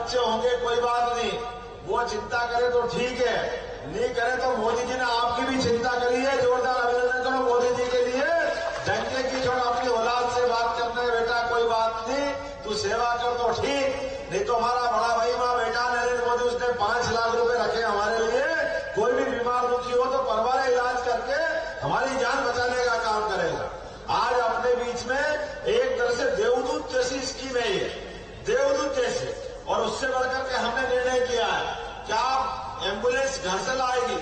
बच्चे होंगे कोई बात नहीं, वो चिंता करे तो ठीक है, नहीं करे तो मोदी जी ने आपकी भी चिंता करी है। जोरदार अभिनंदन करो मोदी जी के लिए। डंके की छोड़ अपनी औलाद से बात करना है बेटा, कोई बात नहीं, तू सेवा कर तो ठीक, नहीं तो हमारा बड़ा भाई माँ बेटा नरेंद्र मोदी उसने 5 लाख रुपए रखे हमारे लिए। कोई भी बीमार दुखी हो तो परवारा इलाज करके हमारी जान बचाने का काम करेगा। आज अपने बीच में एक तरह से देवदूत जैसी स्कीम है ये, देवदूत जैसे, और उससे बढ़कर के हमने निर्णय किया है कि आप एम्बुलेंस घर से लाएगी,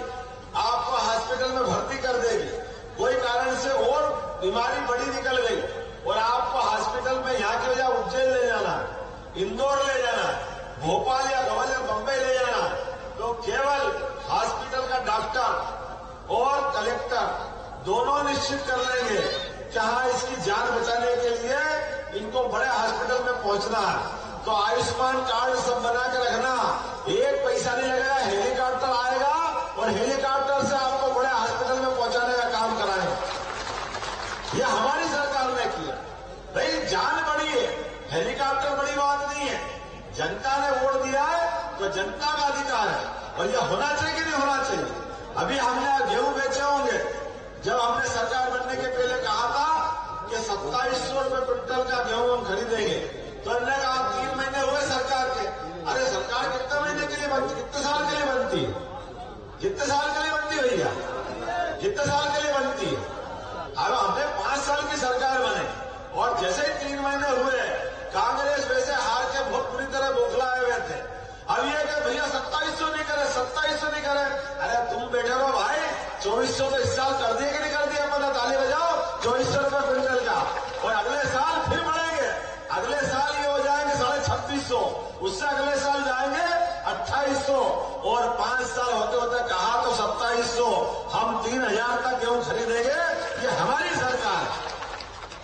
आपको हॉस्पिटल में भर्ती कर देगी, कोई कारण से और बीमारी बड़ी निकल गई और आपको हॉस्पिटल में यहाँ की वजह उज्जैन ले जाना, इंदौर ले जाना, भोपाल या ग्वालियर बम्बई ले जाना, तो केवल हॉस्पिटल का डॉक्टर और कलेक्टर दोनों निश्चित कर लेंगे कि हाँ इसकी जान बचाने के लिए इनको बड़े हॉस्पिटल में पहुंचना है। तो आयुष्मान कार्ड सब बना के रखना, एक पैसा नहीं लगेगा, हेलीकॉप्टर आएगा और हेलीकॉप्टर से आपको बड़े हॉस्पिटल में पहुंचाने का काम कराएंगे। ये हमारी सरकार ने किया। भाई जान बड़ी है, हेलीकॉप्टर बड़ी बात नहीं है। जनता ने वोट दिया है तो जनता का अधिकार है और ये होना चाहिए कि नहीं होना चाहिए। अभी हमने गेहूं बेचे होंगे, जब हमने सरकार बनने के पहले कहा था कि 2700 रुपये क्विंटल का गेहूं हम खरीदेंगे, तो हमने कहा 3 महीने हुए सरकार के। अरे सरकार कितने महीने के लिए बनती, कितने साल के लिए बनती है, कितने साल के लिए बनती भैया, कितने साल के लिए बनती है। अब हमने 5 साल की सरकार बने और जैसे ही 3 महीने हुए कांग्रेस वैसे हार के बहुत बुरी तरह बौखलाए हुए थे। अब ये कि भैया 2700 नहीं करे, 2700 नहीं करे। अरे तुम बैठे रहो भाई, 2400 तो इस साल कर दिए कि नहीं कर दिया, अपना ताली बजाओ, 2400 रुपये क्विंटल का। और अगले साल फिर बढ़ेंगे, अगले साल ये हो जाएंगे 2650, उससे अगले साल जाएंगे 2800 और 5 साल होते होते कहा तो 2700। हम 3000 तक गेहूं खरीदेंगे। ये हमारी सरकार है।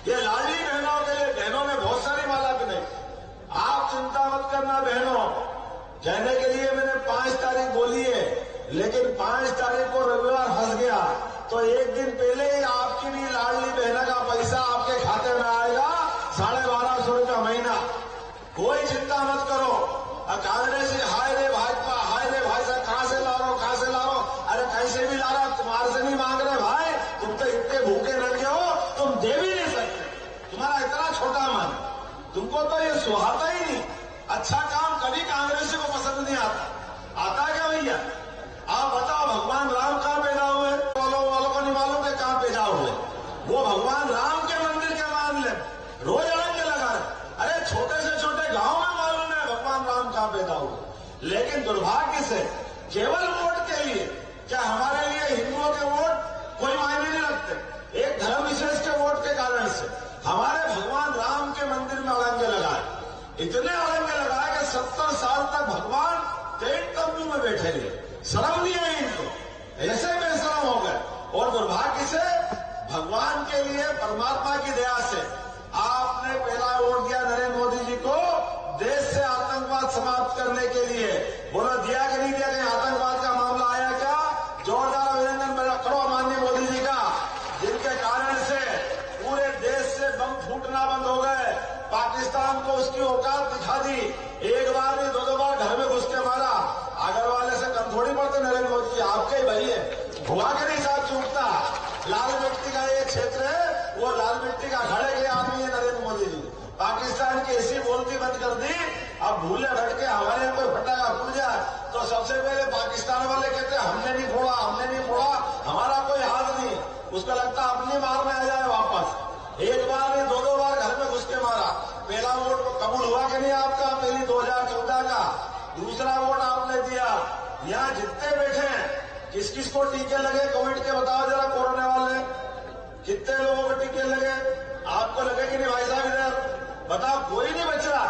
ये लाडली बहनों के लिए, बहनों में बहुत सारी माला भी नहीं, आप चिंता मत करना बहनों। कहने के लिए मैंने 5 तारीख बोली है, लेकिन 5 तारीख को रविवार फंस गया, तो एक दिन पहले ही आपकी भी लाडली बहना का पैसा आपके खाते में आएगा, 1250 रुपया महीना। कोई चिंता मत करो। कांग्रेस हाय रे भाजपा, हाय रे भाई साहब, कहां से ला रहा हो, कहां से ला रहा हो। अरे कैसे भी ला रहा, तुम्हारे से नहीं मांग रहे भाई, तुम तो इतने भूखे लगे हो, तुम दे भी नहीं सकते, तुम्हारा इतना छोटा मन, तुमको तो ये सुहाता ही नहीं। अच्छा काम कभी कांग्रेस को पसंद नहीं आता। आता क्या भैया? आप बताओ, भगवान राम कहां पैदा हुए, वालों को नहीं मालूम है कहां पैदा हुए। वो भगवान राम के मंदिर के मामले रोज अड़ंगे लगा रहे। अरे छोटे से छोटे गांव में मालूम है भगवान राम कहां पैदा हुए। लेकिन दुर्भाग्य से केवल वोट के लिए, क्या हमारे लिए हिंदुओं के वोट कोई मायने नहीं रखते, एक धर्म विशेष के वोट के कारण से हमारे भगवान राम के मंदिर में अड़ंगे लगाए, इतने अड़ंगे लगाए कि 70 साल तक भगवान टेंट तंबू में बैठे रहे, शर्म नहीं है इनको, ऐसे बेशरम हो गए। और दुर्भाग्य से भगवान के लिए, परमात्मा की दया से आपने पहला वोट दिया नरेंद्र मोदी जी को, देश से आतंकवाद समाप्त करने के लिए। बोलो दिया कि नहीं दिया? कहीं आतंकवाद का मामला आया क्या? जोरदार अभिनंदन करो माननीय मोदी जी का, जिनके कारण से पूरे देश से बम फूटना बंद हो गए। पाकिस्तान को उसकी औकात दिखा दी, एक बार नहीं 2-2 बार घर में घुस के मारा। अगर वाले से कम थोड़ी पड़ते नरेंद्र मोदी जी, आपके ही भाई है, हुआ के नहीं साथ चूकता। लाल मिट्टी का ये क्षेत्र है, वो लाल मिट्टी का घड़े के आदमी है नरेंद्र मोदी जी। पाकिस्तान की ऐसी बोलती बंद कर दी, अब भूले भट के हमारे यहाँ कोई फटाखा फूट जाए तो सबसे पहले पाकिस्तान वाले कहते हैं हमने नहीं फोड़ा, हमने नहीं फोड़ा, हमारा कोई हाथ नहीं। उसका लगता अपनी मार में आ जाए वापस। एक बार नहीं 2-2 बार घर में घुस के मारा। पहला वोट कबूल हुआ कि नहीं आपका? पहली 2014 का। दूसरा वोट आपने दिया। यहाँ जितने बैठे हैं, किस किस को टीके लगे कोविड के बताओ जरा, कोरोना वाले कितने लोगों को टीके लगे? आपको लगे कि नहीं भाई साहब? इधर बताओ, कोई नहीं बच रहा,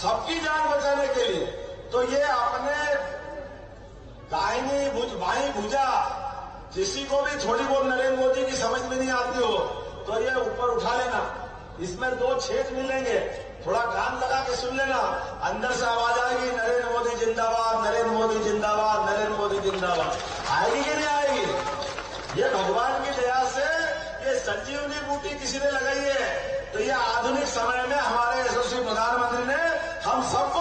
सबकी जान बचाने के लिए। तो ये अपने दाहिनी बाई भुजा किसी को भी थोड़ी बहुत नरेंद्र मोदी की समझ में नहीं आती हो तो ये ऊपर उठा लेना। इसमें 2 छेद मिलेंगे, थोड़ा कान लगा के सुन लेना, अंदर से आवाज आएगी नरेंद्र मोदी जिंदाबाद, नरेंद्र मोदी जिंदाबाद, नरेंद्र मोदी जिंदाबाद। आएगी कि नहीं आएगी? ये भगवान की दया से ये संजीवनी बूटी किसी ने लगाई है, तो ये आधुनिक समय में हमारे यशस्वी प्रधानमंत्री ने हम सबको